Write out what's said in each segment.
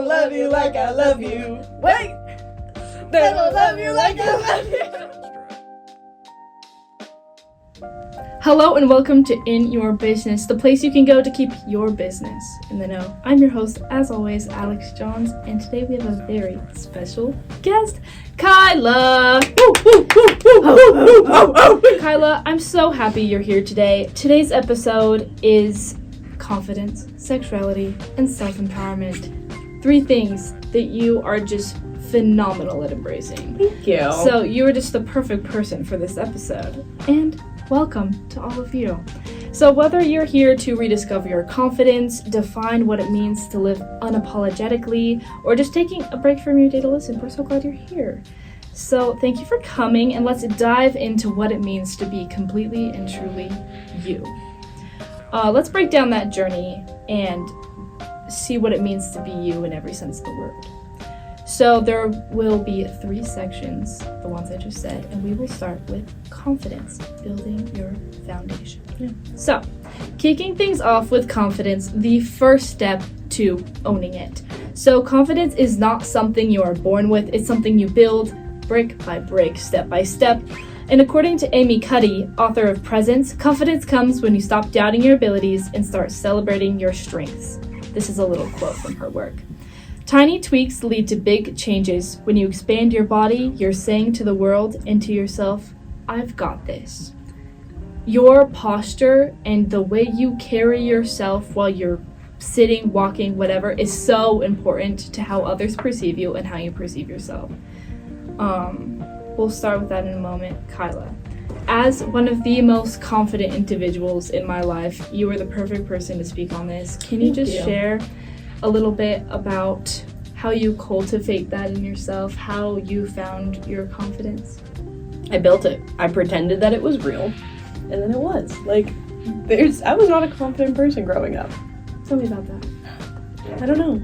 don't love you like I love you. Wait! They don't love you like I love you. Hello and welcome to In Your Business, the place you can go to keep your business in the know. I'm your host, as always, Alex Johns, and today we have a very special guest, Kyla. Kyla, I'm so happy you're here today. Today's episode is confidence, sexuality, and self-empowerment. 3 things that you are just phenomenal at embracing. Thank you. So you are just the perfect person for this episode. And welcome to all of you. So whether you're here to rediscover your confidence, define what it means to live unapologetically, or just taking a break from your day to listen, we're so glad you're here. So thank you for coming, and let's dive into what it means to be completely and truly you. Let's break down that journey and see what it means to be you in every sense of the word. So there will be 3 sections, the ones I just said, and we will start with confidence, building your foundation. So, kicking things off with confidence, the first step to owning it. So confidence is not something you are born with, it's something you build brick by brick, step by step. And according to Amy Cuddy, author of Presence, confidence comes when you stop doubting your abilities and start celebrating your strengths. This is a little quote from her work. Tiny tweaks lead to big changes. When you expand your body, you're saying to the world and to yourself, I've got this. Your posture and the way you carry yourself while you're sitting, walking, whatever, is so important to how others perceive you and how you perceive yourself. We'll start with that in a moment. Kyla, as one of the most confident individuals in my life, you are the perfect person to speak on this. Can you just share a little bit about how you cultivate that in yourself, how you found your confidence? I built it. I pretended that it was real, and then it was. I was not a confident person growing up. Tell me about that. I don't know.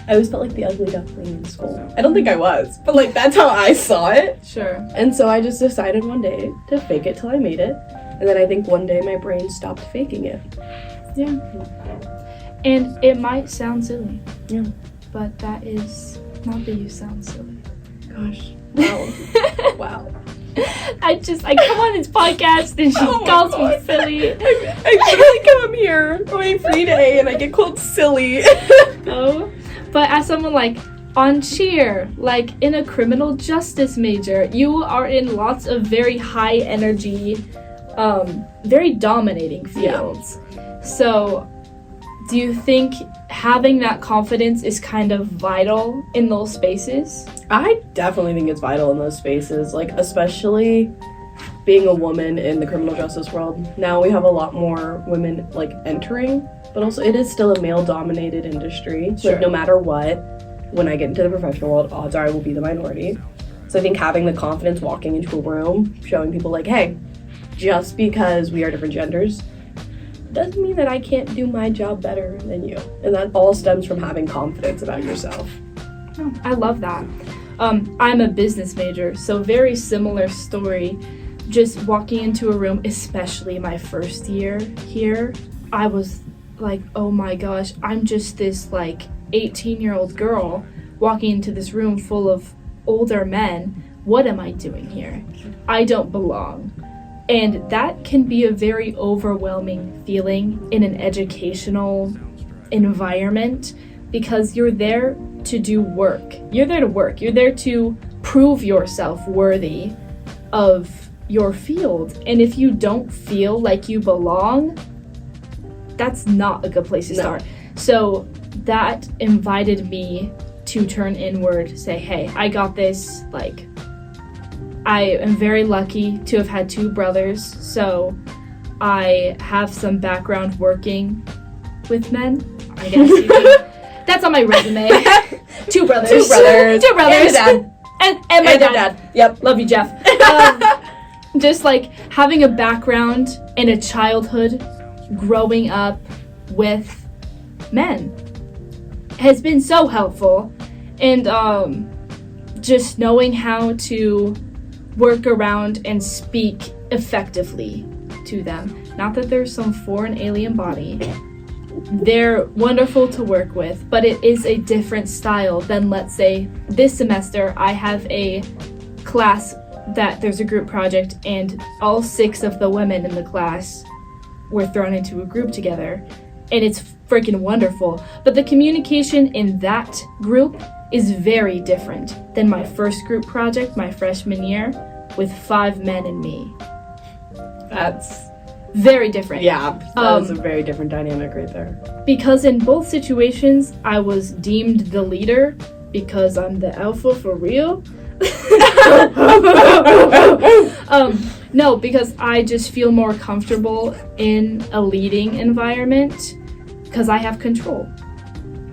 I always felt like the ugly duckling in school. I don't think I was, but that's how I saw it. Sure. And so I just decided one day to fake it till I made it, and then I think one day my brain stopped faking it. Yeah. And it might sound silly. Yeah. But that is not that you sound silly. Gosh. Wow. Wow. I come on this podcast and she calls me silly. I literally come here for my free day and I get called silly. Oh. But as someone on cheer, in a criminal justice major, you are in lots of very high energy, very dominating fields. Yeah. So do you think having that confidence is kind of vital in those spaces? I definitely think it's vital in those spaces, especially being a woman in the criminal justice world. Now we have a lot more women entering, but also it is still a male-dominated industry. Sure. No matter what, when I get into the professional world, odds are I will be the minority. So I think having the confidence walking into a room, showing people hey, just because we are different genders, doesn't mean that I can't do my job better than you. And that all stems from having confidence about yourself. Oh, I love that. I'm a business major, so very similar story. Just walking into a room, especially my first year here, I was oh my gosh, I'm just this 18-year-old girl walking into this room full of older men. What am I doing here? I don't belong. And that can be a very overwhelming feeling in an educational environment because you're there to do work. You're there to work. You're there to prove yourself worthy of your field. And if you don't feel like you belong, that's not a good place to start. So that invited me to turn inward, say, hey, I got this. I am very lucky to have had 2 brothers, so I have some background working with men, I guess. That's on my resume. 2 brothers. 2 brothers. 2 brothers. And a dad. And my dad. Yep. Love you, Jeff. Just having a background in a childhood growing up with men has been so helpful. And just knowing how to work around and speak effectively to them. Not that there's some foreign alien body, They're wonderful to work with, but it is a different style than, let's say, this semester I have a class that there's a group project and all 6 of the women in the class were thrown into a group together, and it's freaking wonderful. But the communication in that group is very different than my first group project, my freshman year, with 5 men and me. That's very different. Yeah, that was a very different dynamic right there. Because in both situations, I was deemed the leader because I'm the alpha for real. No, because I just feel more comfortable in a leading environment because I have control.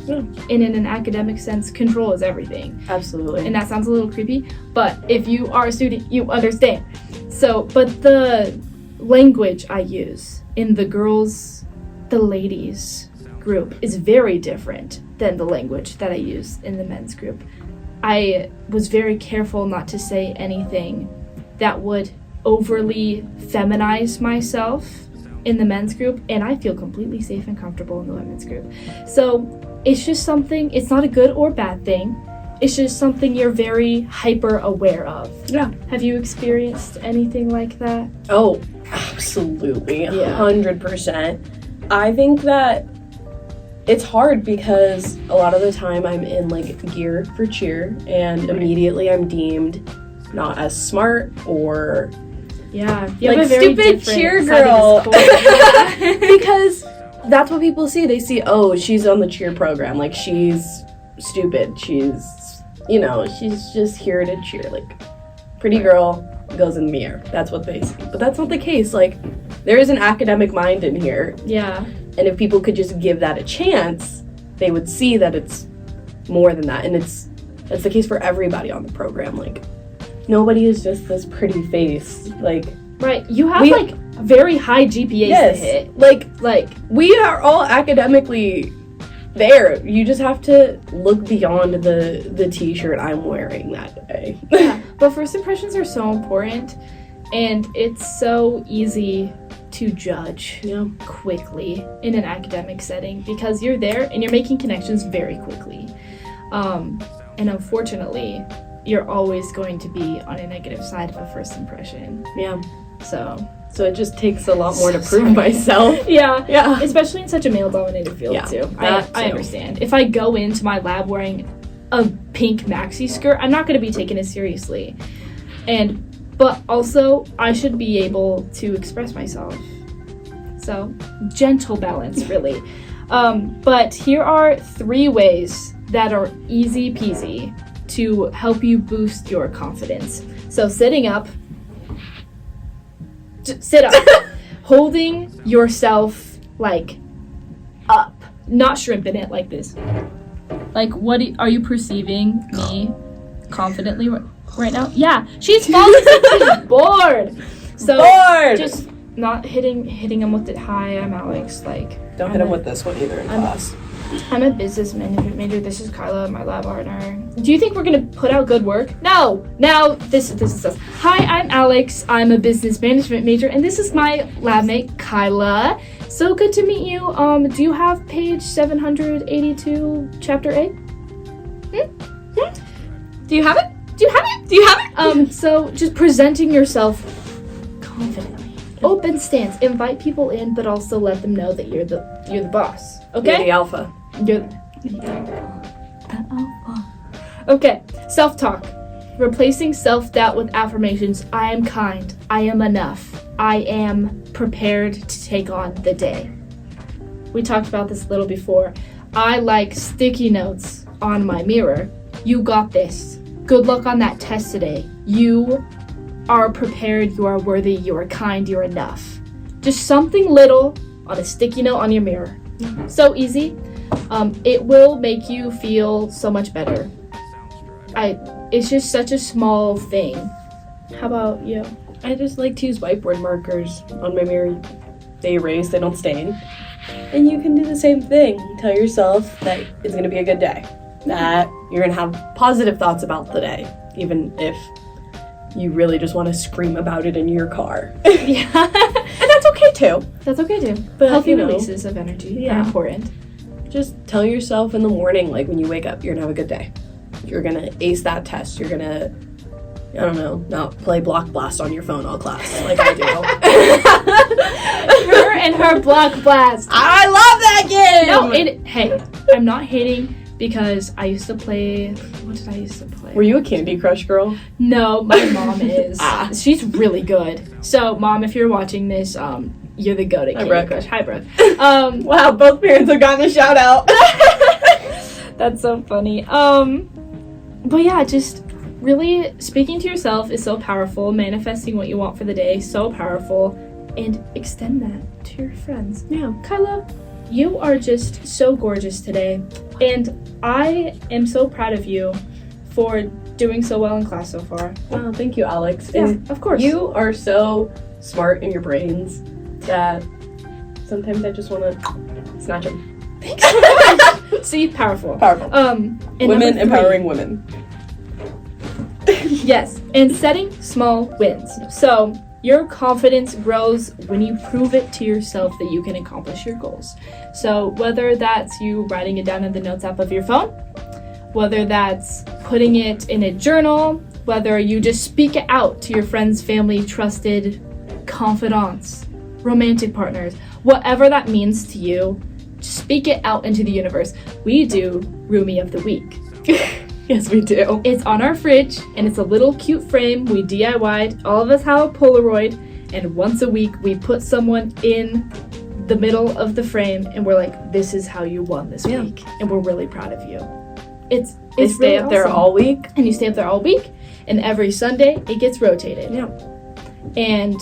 Yeah. And in an academic sense, control is everything. Absolutely. And that sounds a little creepy, but if you are a student, you understand. So, but the language I use in the ladies group is very different than the language that I use in the men's group. I was very careful not to say anything that would overly feminize myself in the men's group, and I feel completely safe and comfortable in the women's group. So it's just something, it's not a good or bad thing, it's just something you're very hyper aware of. Yeah. Have you experienced anything like that? Oh, absolutely. Yeah. 100%. I think that it's hard because a lot of the time I'm in like gear for cheer and immediately I'm deemed not as smart or Yeah, like stupid cheer girl. Because that's what people see. They see, oh, she's on the cheer program. Like she's stupid. She's, you know, she's just here to cheer. Like pretty girl goes in the mirror. That's what they see. But that's not the case. Like there is an academic mind in here. Yeah. And if people could just give that a chance, they would see that it's more than that. And that's the case for everybody on the program. Like, nobody is just this pretty face. Like, right. You have like very high GPAs to hit. Like we are all academically there. You just have to look beyond the t-shirt I'm wearing that day. Yeah. But first impressions are so important, and it's so easy to judge quickly in an academic setting because you're there and you're making connections very quickly. And unfortunately, you're always going to be on a negative side of a first impression. Yeah. So it just takes a lot more to prove myself. Yeah. Especially in such a male-dominated field, too. I too. understand. If I go into my lab wearing a pink maxi skirt, I'm not going to be taken as seriously. But also, I should be able to express myself. So, gentle balance, really. But here are 3 ways that are easy peasy to help you boost your confidence. So, sitting up. Sit up. Holding yourself, like, up. Not shrimping it like this. Like, what are you perceiving me confidently right now? Yeah, she's falling asleep. She's bored. So just not hitting him with it. Hi, I'm Alex. Like, don't hit him with this one either in class. I'm a business management major. This is Kyla, my lab partner. Do you think we're gonna put out good work? No. Now this is us. Hi, I'm Alex. I'm a business management major, and this is my lab mate Kyla. So good to meet you. Do you have page 782, chapter A? Do you have it? So just presenting yourself confidently. Open stance. Invite people in, but also let them know that you're the boss. Okay? You're the alpha. You're the alpha. Okay. Self-talk. Replacing self-doubt with affirmations. I am kind. I am enough. I am prepared to take on the day. We talked about this a little before. I like sticky notes on my mirror. You got this. Good luck on that test today. You are prepared. You are worthy. You are kind. You're enough. Just something little on a sticky note on your mirror. So easy. It will make you feel so much better. It's just such a small thing. How about you? I just like to use whiteboard markers on my mirror. They erase, they don't stain. And you can do the same thing. Tell yourself that it's going to be a good day. That you're going to have positive thoughts about the day, even if you really just want to scream about it in your car. Yeah. And that's okay too. That's okay too. But, healthy you know, releases of energy yeah. are important. Just tell yourself in the morning, like when you wake up, you're gonna have a good day. You're gonna ace that test. You're gonna, I don't know, not play Block Blast on your phone all class like I do. Her and her Block Blast. I love that game! No, hey, I'm not hating because I used to play, what did I used to play? Were you a Candy Crush girl? No, my mom is. She's really good. So, Mom, if you're watching this, you're the goat at Candy Crush. Hi, Brooke. Wow, both parents have gotten a shout out. That's so funny. But yeah, just really speaking to yourself is so powerful. Manifesting what you want for the day, so powerful. And extend that to your friends. Yeah. Kyla, you are just so gorgeous today. And I am so proud of you for doing so well in class so far. Wow, thank you, Alex. Yeah, And of course. you are so smart in your brains that sometimes I just want to snatch them. Thanks. See, powerful. Powerful. And Women empowering women. Yes, and setting small wins. So your confidence grows when you prove it to yourself that you can accomplish your goals. So whether that's you writing it down in the notes app of your phone, whether that's putting it in a journal, whether you just speak it out to your friends, family, trusted confidants, romantic partners, whatever that means to you, speak it out into the universe. We do Roomie of the Week. Yes, we do. It's on our fridge, and it's a little cute frame we DIY'd. All of us have a Polaroid, and once a week we put someone in the middle of the frame, and we're like, this is how you won this week, and we're really proud of you. It's They stay really up there awesome. all week. And you stay up there all week, and every Sunday it gets rotated. Yeah. And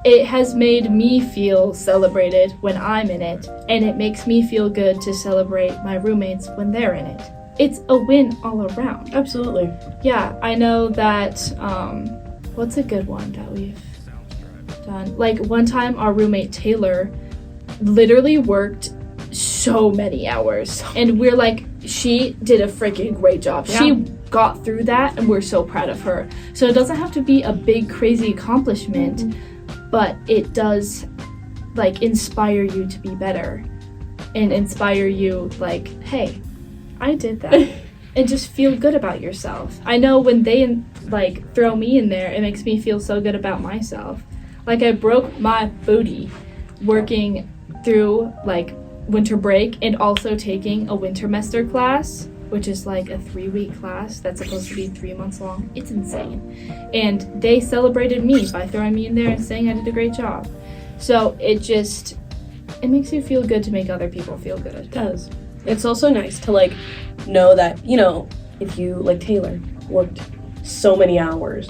it has made me feel celebrated when I'm in it, and it makes me feel good to celebrate my roommates when they're in it. It's a win all around. Absolutely. Yeah, I know that, what's a good one that we've done? Like, one time our roommate Taylor literally worked so many hours, and we're like, she did a freaking great job. Yeah. She got through that, and we're so proud of her. So it doesn't have to be a big, crazy accomplishment, but it does, like, inspire you to be better and inspire you, like, hey, I did that. And just feel good about yourself. I know when they, like, throw me in there, it makes me feel so good about myself. Like, I broke my booty working through, like, winter break and also taking a wintermester class, which is like a 3-week class that's supposed to be 3 months long. It's insane. And they celebrated me by throwing me in there and saying I did a great job. So it makes you feel good to make other people feel good. It does. It's also nice to, like, know that, you know, if you, like Taylor, worked so many hours,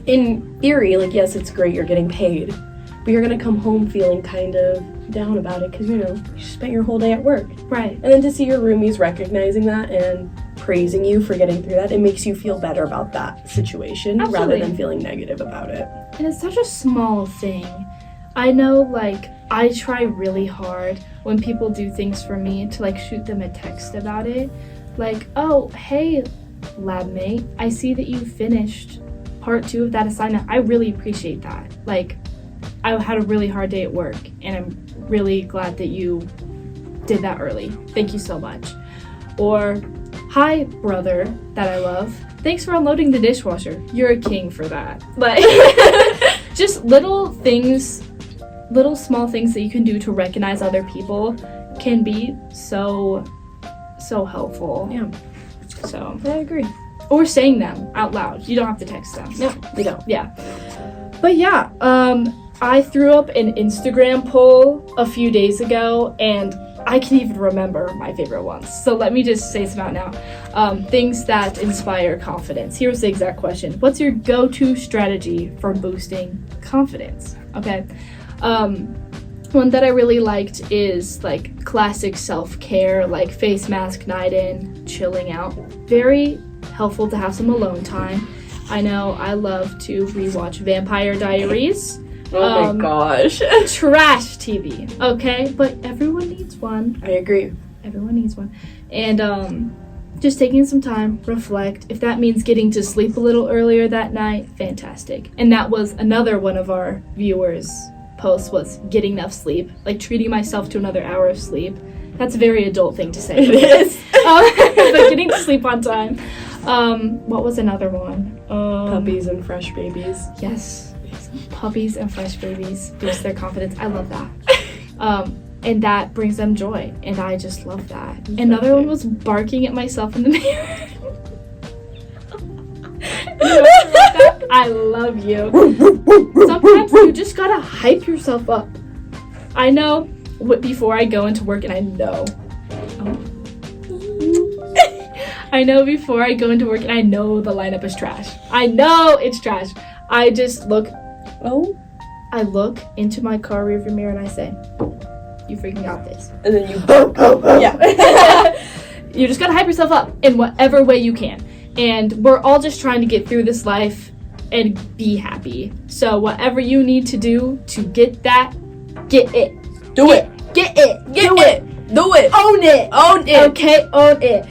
in theory, like, yes, it's great, you're getting paid, but you're gonna come home feeling kind of down about it because, you know, you spent your whole day at work. Right. And then to see your roomies recognizing that and praising you for getting through that, it makes you feel better about that situation Absolutely. rather than feeling negative about it. And it's such a small thing. I know, like, I try really hard when people do things for me to, like, shoot them a text about it. Like, oh, hey, lab mate, I see that you finished part 2 of that assignment. I really appreciate that. Like, I had a really hard day at work, and I'm really glad that you did that early. Thank you so much. Or, hi, brother that I love. Thanks for unloading the dishwasher. You're a king for that. Like, just little things, little small things that you can do to recognize other people can be so helpful. Yeah, So, I agree. or saying them out loud. You don't have to text them. No, you don't. Yeah. But yeah, I threw up an Instagram poll a few days ago, and I can even remember my favorite ones. So let me just say some out now. Things that inspire confidence. Here's the exact question. What's your go-to strategy for boosting confidence? Okay. One that I really liked is, like, classic self-care, like face mask night in, chilling out. Very helpful to have some alone time. I know I love to rewatch Vampire Diaries. Oh my gosh. Trash TV, okay? But everyone needs one. I agree. Everyone needs one. And just taking some time, reflect. If that means getting to sleep a little earlier that night, fantastic. And that was another one of our viewers post was getting enough sleep, like treating myself to another hour of sleep. That's a very adult thing to say. It is. But getting to sleep on time. What was another one? Puppies and fresh babies. Yes. Puppies and fresh babies boost their confidence. I love that. And that brings them joy. And I just love that. Exactly. Another one was barking at myself in the mirror. I love you. Sometimes you just gotta hype yourself up. I know before I go into work, and I know. I know before I go into work, and I know the lineup is trash. I know it's trash. I just look. I look into my car rearview mirror and I say, "You freaking got this." And then you. Yeah. You just gotta hype yourself up in whatever way you can. And we're all just trying to get through this life and be happy. So whatever you need to do to get that, get it. Do it. Get it. Do it. Own it. Own it. Okay, own it.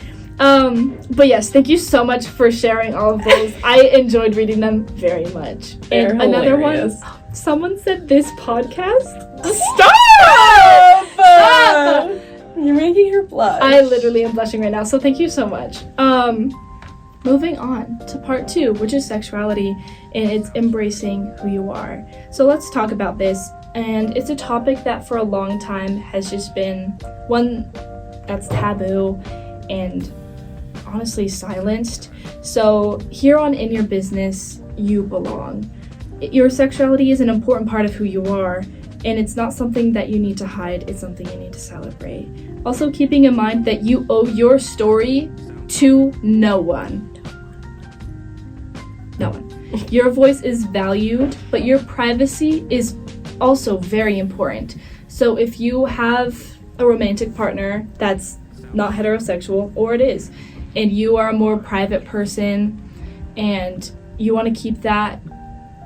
But yes, thank you so much for sharing all of those. I enjoyed reading them very much. They're and another hilarious. one, someone said this podcast. Stop! You're making her blush. I literally am blushing right now, so thank you so much. Moving on to part 2, which is sexuality, and it's embracing who you are. So let's talk about this, and it's a topic that for a long time has just been one that's taboo and honestly silenced. So here on In Your Business, you belong. Your sexuality is an important part of who you are, and it's not something that you need to hide, it's something you need to celebrate. Also keeping in mind that you owe your story to no one. No one. Your voice is valued, but your privacy is also very important. So if you have a romantic partner that's not heterosexual, or it is, and you are a more private person and you want to keep that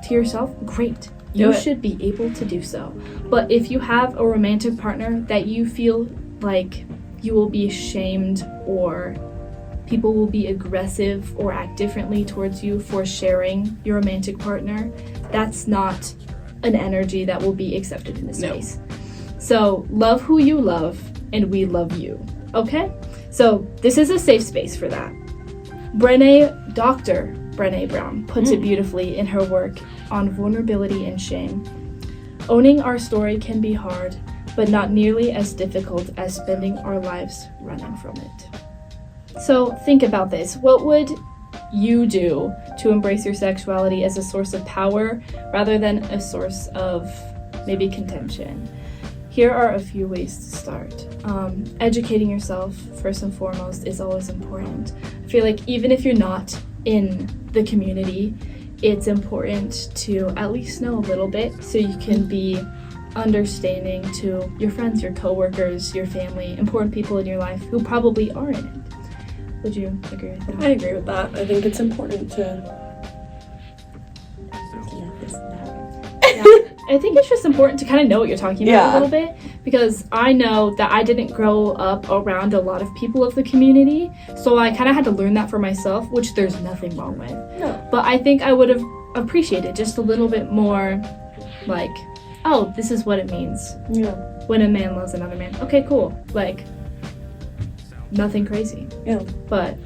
to yourself, great. You should be able to do so. But if you have a romantic partner that you feel like you will be ashamed or people will be aggressive or act differently towards you for sharing your romantic partner, that's not an energy that will be accepted in this space. So love who you love, and we love you, okay? So this is a safe space for that. Dr. Brené Brown puts it beautifully in her work on vulnerability and shame. Owning our story can be hard, but not nearly as difficult as spending our lives running from it. So think about this. What would you do to embrace your sexuality as a source of power rather than a source of maybe contention? Here are a few ways to start. Educating yourself, first and foremost, is always important. I feel like even if you're not in the community, it's important to at least know a little bit so you can be understanding to your friends, your coworkers, your family, important people in your life who probably are in it. Would you agree with that? I agree with that. I think it's important to... Yeah. I think it's just important to kind of know what you're talking about a little bit, because I know that I didn't grow up around a lot of people of the community, so I kind of had to learn that for myself, which there's nothing wrong with. No. But I think I would have appreciated just a little bit more, like, oh, this is what it means when a man loves another man. Okay, cool. Like, nothing crazy. Yeah. But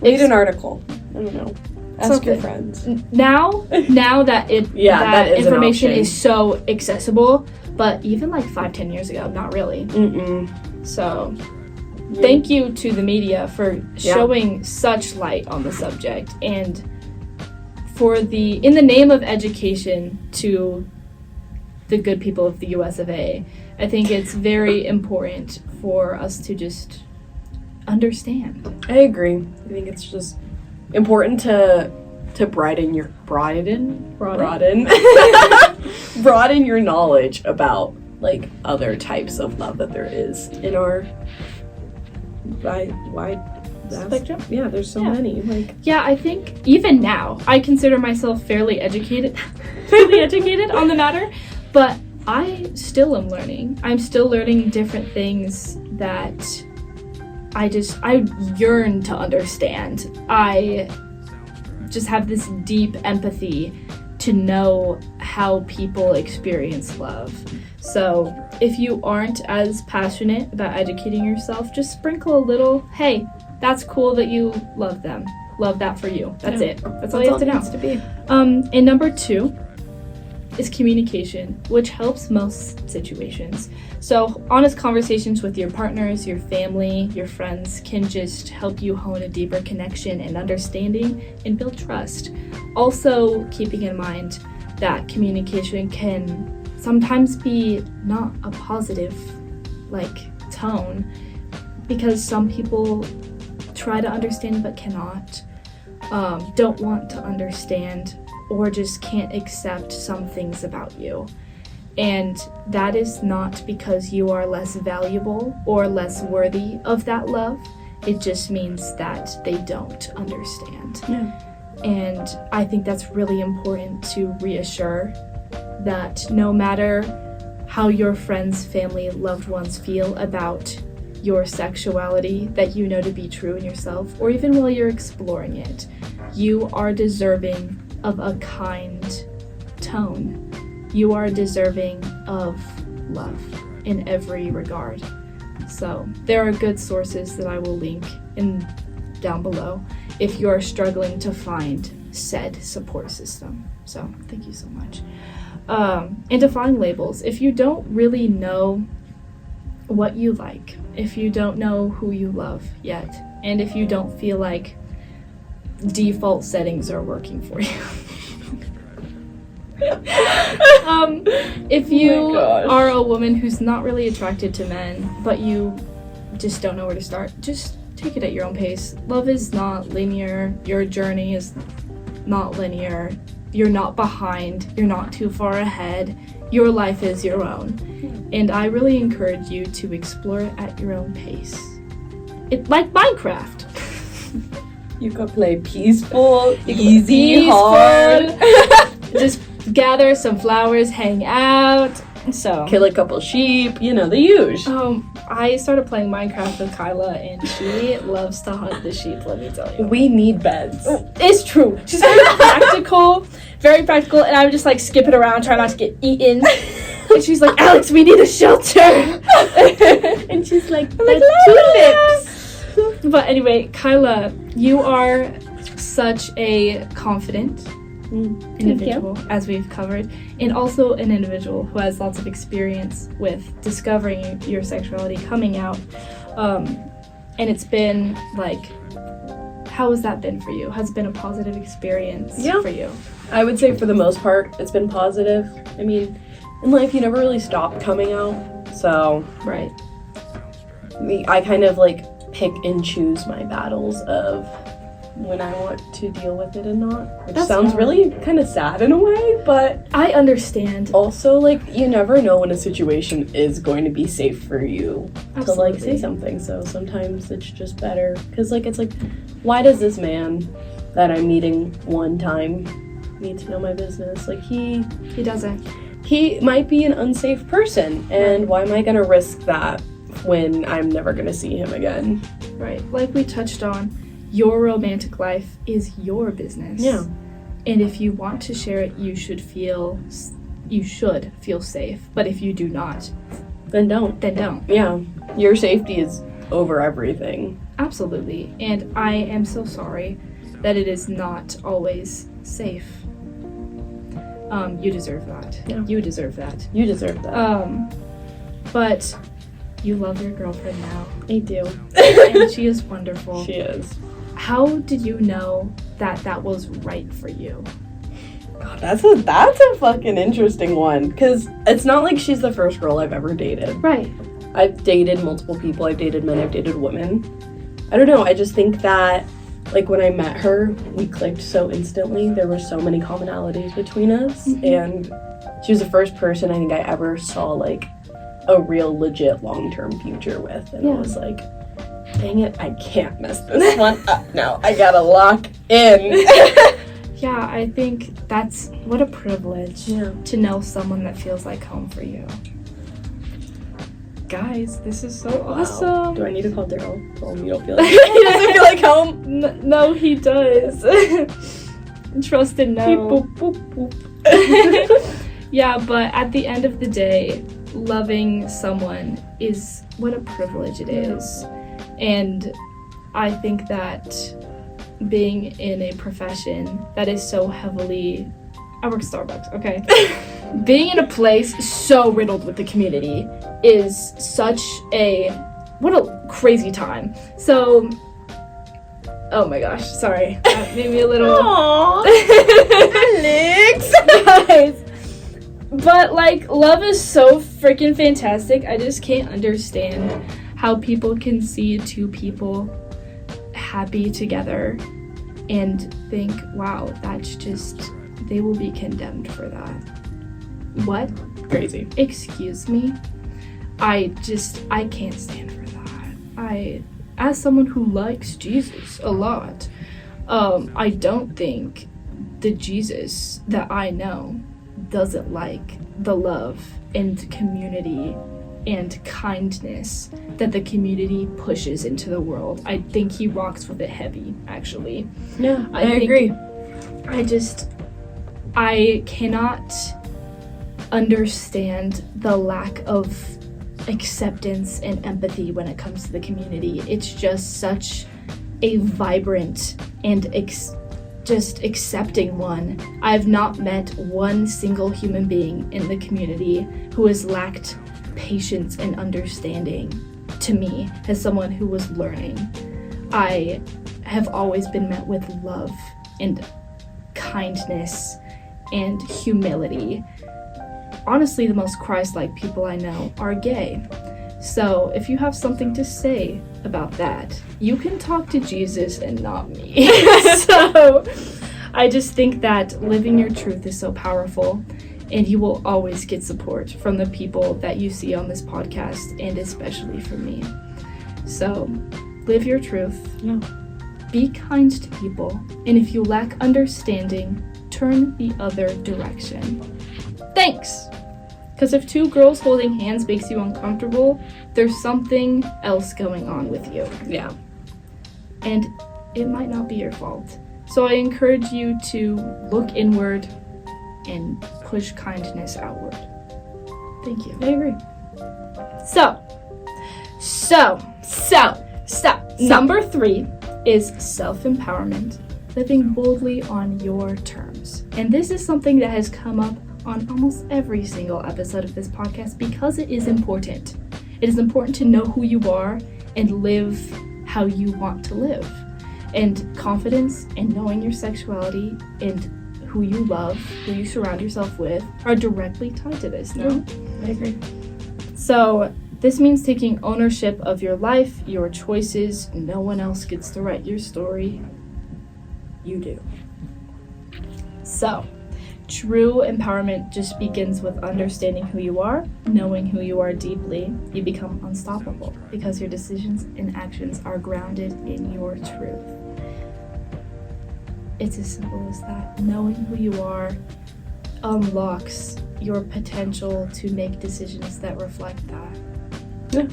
read an article. I don't know. Ask something. your friends. Now that that is information is so accessible, but even like 5-10 years ago, not really. So thank you to the media for showing such light on the subject, and for in the name of education to the good people of the US of A. I think it's very important for us to just understand. I agree. I think it's just important to broaden your knowledge about like other types of love that there is in our wide spectrum. Yeah, there's so many. Like, yeah, I think even now I consider myself fairly educated on the matter, but I still am learning. I'm still learning different things that I yearn to understand. I just have this deep empathy to know how people experience love. So if you aren't as passionate about educating yourself, just sprinkle a little, hey, that's cool that you love them. Love that for you. That's it. That's all you have to know. Needs to be. And number 2 is communication, which helps most situations. So honest conversations with your partners, your family, your friends can just help you hone a deeper connection and understanding and build trust. Also, keeping in mind that communication can sometimes be not a positive tone, because some people try to understand but cannot, don't want to understand, or just can't accept some things about you. And that is not because you are less valuable or less worthy of that love. It just means that they don't understand. Yeah. And I think that's really important to reassure that no matter how your friends, family, loved ones feel about your sexuality that you know to be true in yourself, or even while you're exploring it, you are deserving of a kind tone. You are deserving of love in every regard. So there are good sources that I will link down below if you are struggling to find said support system. So thank you so much. And define labels. If you don't really know what you like, if you don't know who you love yet, and if you don't feel like default settings are working for you, if you are a woman who's not really attracted to men, but you just don't know where to start, just take it at your own pace. Love is not linear. Your journey is not linear. You're not behind. You're not too far ahead. Your life is your own. And I really encourage you to explore it at your own pace. It's like Minecraft. You can play peaceful, easy, hard. Just gather some flowers, hang out. So kill a couple sheep, the usual. I started playing Minecraft with Kyla, and she loves to hunt the sheep, let me tell you. We need beds. It's true. She's very practical, and I'm just skipping around, trying not to get eaten. And she's like, Alex, we need a shelter. And she's like, tulips. But anyway, Kyla, you are such a confident individual, as we've covered, and also an individual who has lots of experience with discovering your sexuality, coming out, and it's been how has that been for you? Has it been a positive experience for you? I would say for the most part it's been positive. I mean, in life you never really stop coming out, so right. I kind of pick and choose my battles of when I want to deal with it and not. Which sounds really kind of sad in a way, but I understand. Also, you never know when a situation is going to be safe for you to say something. So sometimes it's just better because why does this man that I'm meeting one time need to know my business? He doesn't. He might be an unsafe person, and why am I gonna risk that when I'm never gonna see him again? Right. Like we touched on, your romantic life is your business. Yeah. And if you want to share it, you should feel safe. But if you do not, then don't. Yeah. Your safety is over everything. Absolutely. And I am so sorry that it is not always safe. You deserve that. Yeah. You deserve that. You deserve that. But you love your girlfriend now. I do. And she is wonderful. She is. How did you know that was right for you? God, that's a fucking interesting one. Because it's not like she's the first girl I've ever dated. Right. I've dated multiple people. I've dated men. I've dated women. I don't know. I just think that, when I met her, we clicked so instantly. There were so many commonalities between us. Mm-hmm. And she was the first person I think I ever saw, a real legit long-term future with. And I was like, dang it, I can't mess this one up now. I gotta lock in. Yeah, I think that's what a privilege to know someone that feels like home for you. Guys, this is so awesome. Do I need to call Daryl? Tell him you don't feel like he doesn't feel like home? No, he does. Trust and know. Boop, boop, boop. Yeah, but at the end of the day, loving someone is what a privilege it is. And I think that being in a profession that is so heavily... I work at Starbucks, okay? Being in a place so riddled with the community is such a... What a crazy time. So... Oh my gosh, sorry. That made me a little... Aww. Alex! Guys. But, like, love is so freaking fantastic. I just can't understand how people can see two people happy together and think, wow, that's just... They will be condemned for that. What? Crazy. Excuse me? I can't stand for that. As someone who likes Jesus a lot, I don't think the Jesus that I know doesn't like the love and community and kindness that the community pushes into the world. I think he rocks with it heavy, actually. Yeah, I agree. I cannot understand the lack of acceptance and empathy when it comes to the community. It's just such a vibrant and just accepting one. I've not met one single human being in the community who has lacked patience and understanding to me as someone who was learning. I have always been met with love and kindness and humility. Honestly, the most Christ-like people I know are gay. So if you have something to say about that, you can talk to Jesus and not me. So I just think that living your truth is so powerful, and you will always get support from the people that you see on this podcast, and especially from me. So live your truth. Yeah. Be kind to people, and if you lack understanding, turn the other direction. Thanks! Because if two girls holding hands makes you uncomfortable, there's something else going on with you. Yeah. And it might not be your fault. So I encourage you to look inward and push kindness outward. Thank you. I agree. So. Number 3 is self-empowerment, living boldly on your terms. And this is something that has come up on almost every single episode of this podcast because it is important. It is important to know who you are and live how you want to live. And confidence and knowing your sexuality and who you love, who you surround yourself with, are directly tied to this, no? I agree. So this means taking ownership of your life, your choices. No one else gets to write your story. You do. So, true empowerment just begins with understanding who you are, knowing who you are deeply. You become unstoppable because your decisions and actions are grounded in your truth. It's as simple as that. Knowing who you are unlocks your potential to make decisions that reflect that. Yeah.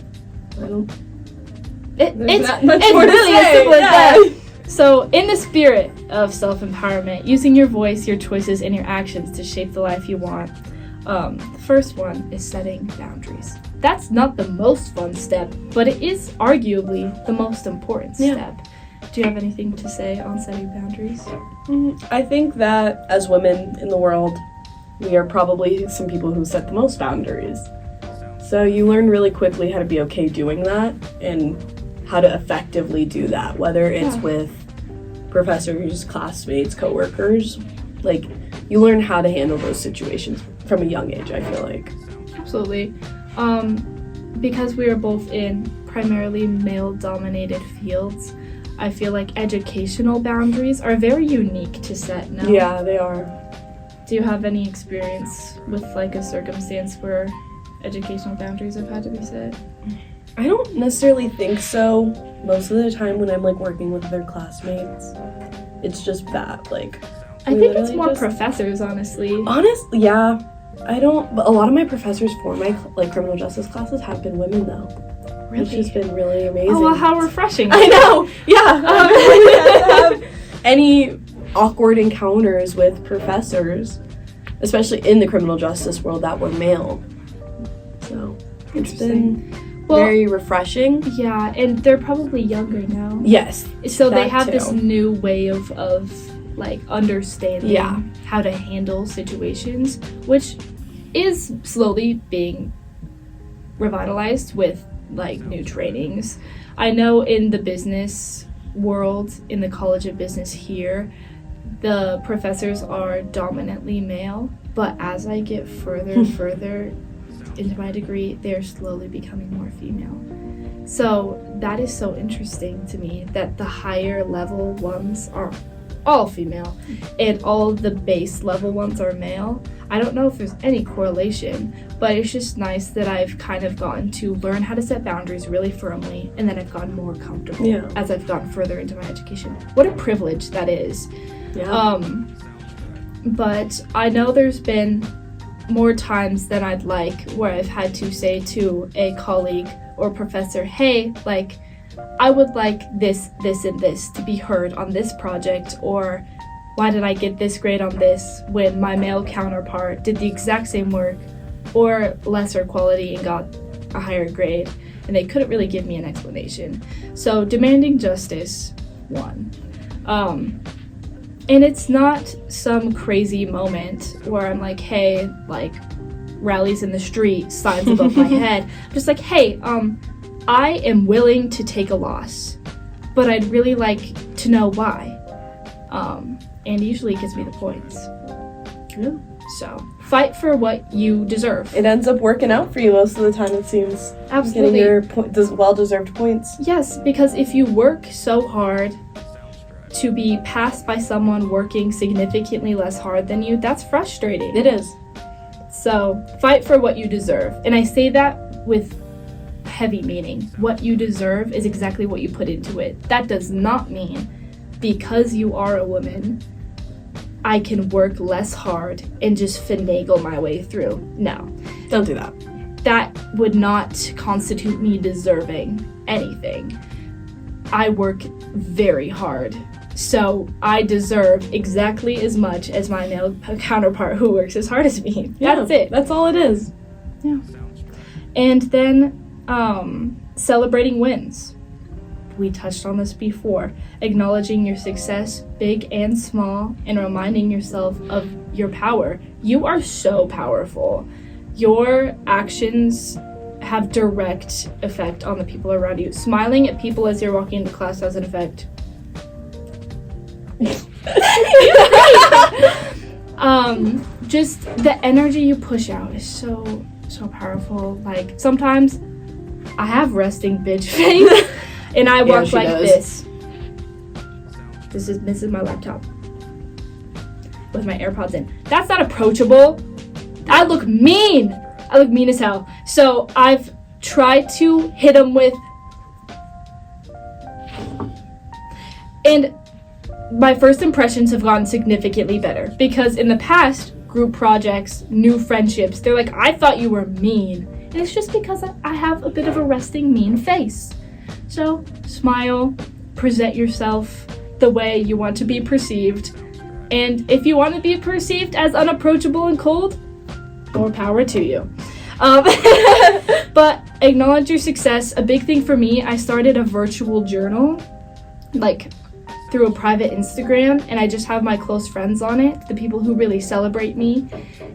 It's really as simple as that. So, in the spirit of self-empowerment, using your voice, your choices, and your actions to shape the life you want, the first one is setting boundaries. That's not the most fun step, but it is arguably the most important step. Do you have anything to say on setting boundaries? I think that as women in the world, we are probably some people who set the most boundaries. So you learn really quickly how to be okay doing that and how to effectively do that, whether it's with professors, classmates, coworkers. Like, you learn how to handle those situations from a young age, I feel like. Absolutely. Because we are both in primarily male-dominated fields, I feel like educational boundaries are very unique to set now. Yeah, they are. Do you have any experience with, like, a circumstance where educational boundaries have had to be set? I don't necessarily think so. Most of the time when I'm, like, working with other classmates, it's just that, like... I think it's more professors, honestly. Honestly, yeah. But a lot of my professors for my, like, criminal justice classes have been women, though. Really? Which has been really amazing. Oh, well, how refreshing. I know! Yeah! I haven't really had to have any awkward encounters with professors. especially in the criminal justice world, that were male. So it's been very refreshing. Yeah, and they're probably younger now. Yes. So they have too. this new way of like understanding how to handle situations, which is slowly being revitalized with like new trainings. I know in the business world, in the College of Business here, the professors are dominantly male, but as I get further and further into my degree, they're slowly becoming more female. So that is so interesting to me that the higher level ones are all female and all the base level ones are male. I don't know if there's any correlation, but it's just nice that I've kind of gotten to learn how to set boundaries really firmly, and then I've gotten more comfortable as I've gotten further into my education. What a privilege that is. Yeah. But I know there's been more times than I'd like where I've had to say to a colleague or professor, hey, like, I would like this, and this to be heard on this project, or why did I get this grade on this when my male counterpart did the exact same work or lesser quality and got a higher grade, and they couldn't really give me an explanation. So demanding justice, one. And it's not some crazy moment where I'm like, hey, like, rallies in the street, signs above my head. I'm just like, hey, I am willing to take a loss, but I'd really like to know why. And usually it gives me the points. Yeah. So, fight for what you deserve. It ends up working out for you most of the time, it seems. Absolutely. Getting your well-deserved points. Yes, because if you work so hard to be passed by someone working significantly less hard than you, that's frustrating. It is. So, fight for what you deserve. And I say that with heavy meaning. What you deserve is exactly what you put into it. That does not mean because you are a woman, I can work less hard and just finagle my way through. No. Don't do that. That would not constitute me deserving anything. I work very hard. So I deserve exactly as much as my male counterpart who works as hard as me. That's it. That's all it is. Yeah. And then celebrating wins. We touched on this before. Acknowledging your success, big and small, and reminding yourself of your power. You are so powerful. Your actions have direct effect on the people around you. Smiling at people as you're walking into class has an effect. Just the energy you push out is so powerful. Like, sometimes I have resting bitch face and I walk like this. This is my laptop with my AirPods in. That's not approachable. I look mean. I look mean as hell. So I've tried to hit them with, and my first impressions have gotten significantly better because in the past, group projects, new friendships, they're like, I thought you were mean. And it's just because I have a bit of a resting mean face. So smile, present yourself the way you want to be perceived. And if you want to be perceived as unapproachable and cold, more power to you. But acknowledge your success. A big thing for me, I started a virtual journal, like through a private Instagram, and I just have my close friends on it, the people who really celebrate me.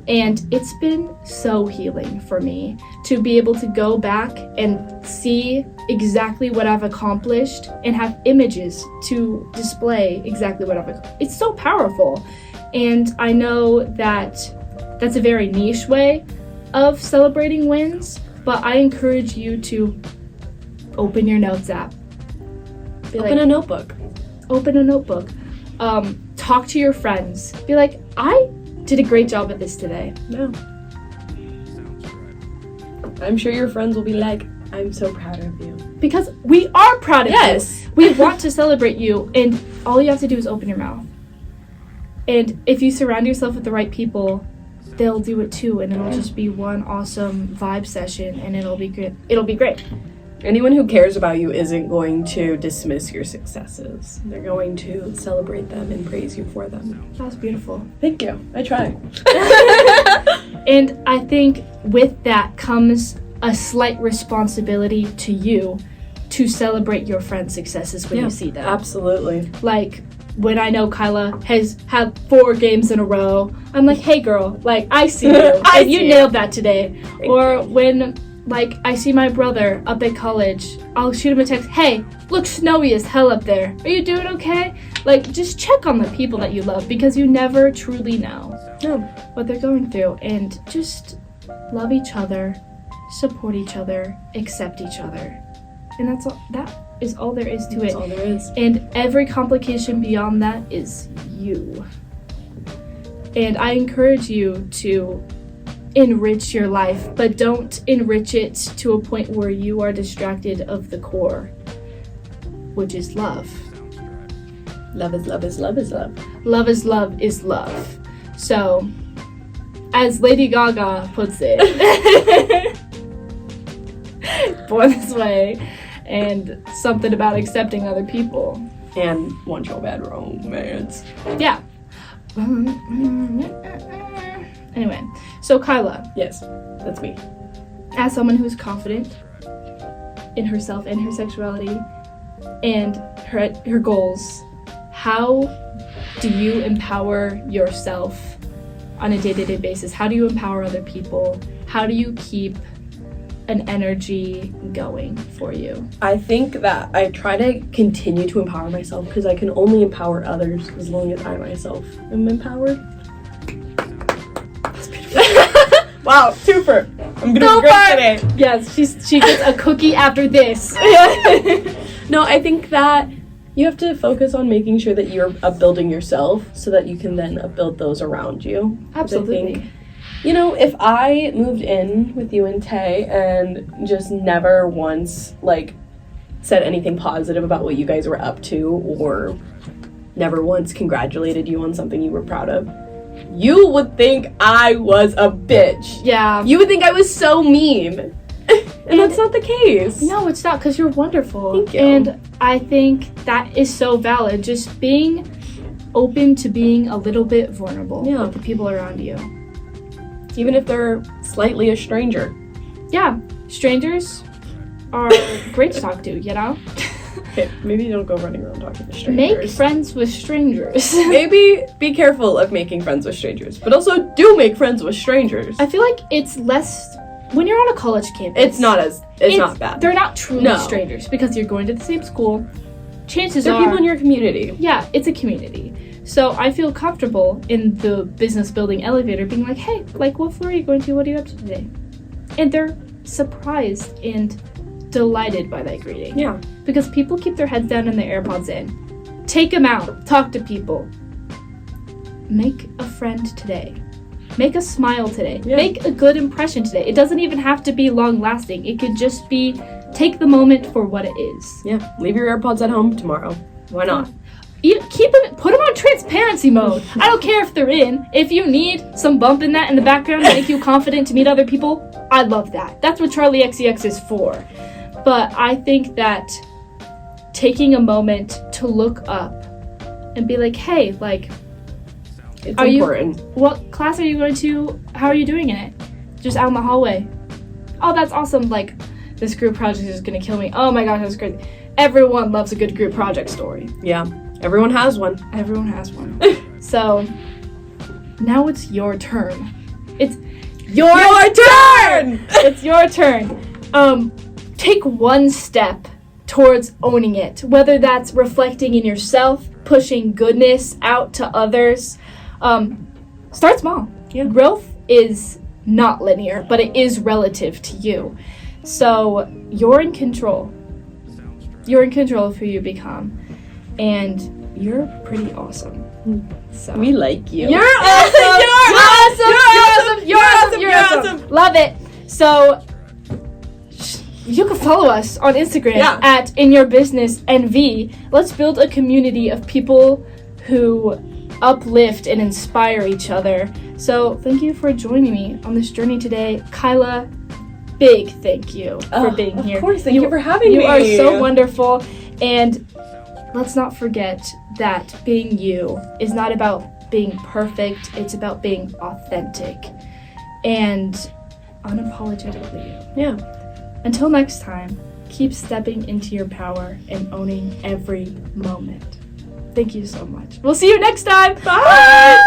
And it's been so healing for me to be able to go back and see exactly what I've accomplished and have images to display exactly what I've accomplished. It's so powerful. And I know that that's a very niche way of celebrating wins, but I encourage you to open your notes app. Open a notebook. Open a notebook. Talk to your friends. Be like, I did a great job at this today. Yeah. I'm sure your friends will be like, I'm so proud of you. Because we are proud of you. We want to celebrate you, and all you have to do is open your mouth. And if you surround yourself with the right people, they'll do it too, and it'll just be one awesome vibe session, and it'll be good. It'll be great. Anyone who cares about you isn't going to dismiss your successes. They're going to celebrate them and praise you for them. That was beautiful. Thank you. I try. And I think with that comes a slight responsibility to you to celebrate your friends' successes when you see them. Absolutely. Like, when I know Kyla has had 4 games in a row, I'm like, hey girl, like, I see you. And you nailed that today. Or when, like, I see my brother up at college, I'll shoot him a text, hey, looks snowy as hell up there. Are you doing okay? Like, just check on the people that you love, because you never truly know what they're going through. And just love each other, support each other, accept each other. And that's all. That is all there is to it. That's all there is. And every complication beyond that is you. And I encourage you to enrich your life, but don't enrich it to a point where you are distracted of the core, which is love. Love is love is love is love. Love is love is love. So, as Lady Gaga puts it, born this way, and something about accepting other people. And one show bad romance. Yeah. Anyway, so Kyla. Yes, that's me. As someone who is confident in herself and her sexuality and her goals, how do you empower yourself on a day-to-day basis? How do you empower other people? How do you keep an energy going for you? I think that I try to continue to empower myself, because I can only empower others as long as I myself am empowered. That's beautiful. Wow, twofer. I'm gonna be great today. Yes, she gets a cookie after this. No, I think that you have to focus on making sure that you're upbuilding yourself so that you can then upbuild those around you. Absolutely. I think, you know, if I moved in with you and Tay and just never once, like, said anything positive about what you guys were up to, or never once congratulated you on something you were proud of, you would think I was a bitch. Yeah. You would think I was so mean. And that's not the case. No, it's not, because you're wonderful. Thank you. And I think that is so valid. Just being open to being a little bit vulnerable with the people around you. Even if they're slightly a stranger. Yeah, strangers are great to talk to, you know? Okay, maybe don't go running around talking to strangers. Make friends with strangers. Maybe be careful of making friends with strangers, but also do make friends with strangers. I feel like it's less, when you're on a college campus. It's not bad. They're not truly No. strangers, because you're going to the same school. Chances They're are people in your community. Yeah, it's a community. So I feel comfortable in the business building elevator being like, hey, like, what floor are you going to? What are you up to today? And they're surprised and delighted by that greeting. Yeah. Because people keep their heads down and their AirPods in. Take them out. Talk to people. Make a friend today. Make a smile today. Yeah. Make a good impression today. It doesn't even have to be long lasting. It could just be take the moment for what it is. Yeah. Leave your AirPods at home tomorrow. Why not? Put them on transparency mode. I don't care if they're in. If you need some bump in that in the background to make you confident to meet other people, I love that. That's what Charlie XCX is for. But I think that taking a moment to look up and be like, hey, like, It's important. what class are you going to? How are you doing in it? Just out in the hallway. Oh, that's awesome. Like, this group project is going to kill me. Oh my gosh, that's great. Everyone loves a good group project story. Yeah. Everyone has one. Everyone has one. So, now it's your turn. It's your turn! It's your turn. Take one step towards owning it. Whether that's reflecting in yourself, pushing goodness out to others. Start small. Yeah. Growth is not linear, but it is relative to you. So, you're in control. You're in control of who you become. And you're pretty awesome. So We like you. You're awesome! You're awesome! Love it! So you can follow us on Instagram at InYourBusinessNV. Let's build a community of people who uplift and inspire each other. So thank you for joining me on this journey today. Kyla, big thank you for being here. Of course, thank you for having me. You are so wonderful. And let's not forget that being you is not about being perfect, it's about being authentic. and unapologetically you. Yeah. Until next time, keep stepping into your power and owning every moment. Thank you so much. We'll see you next time. Bye!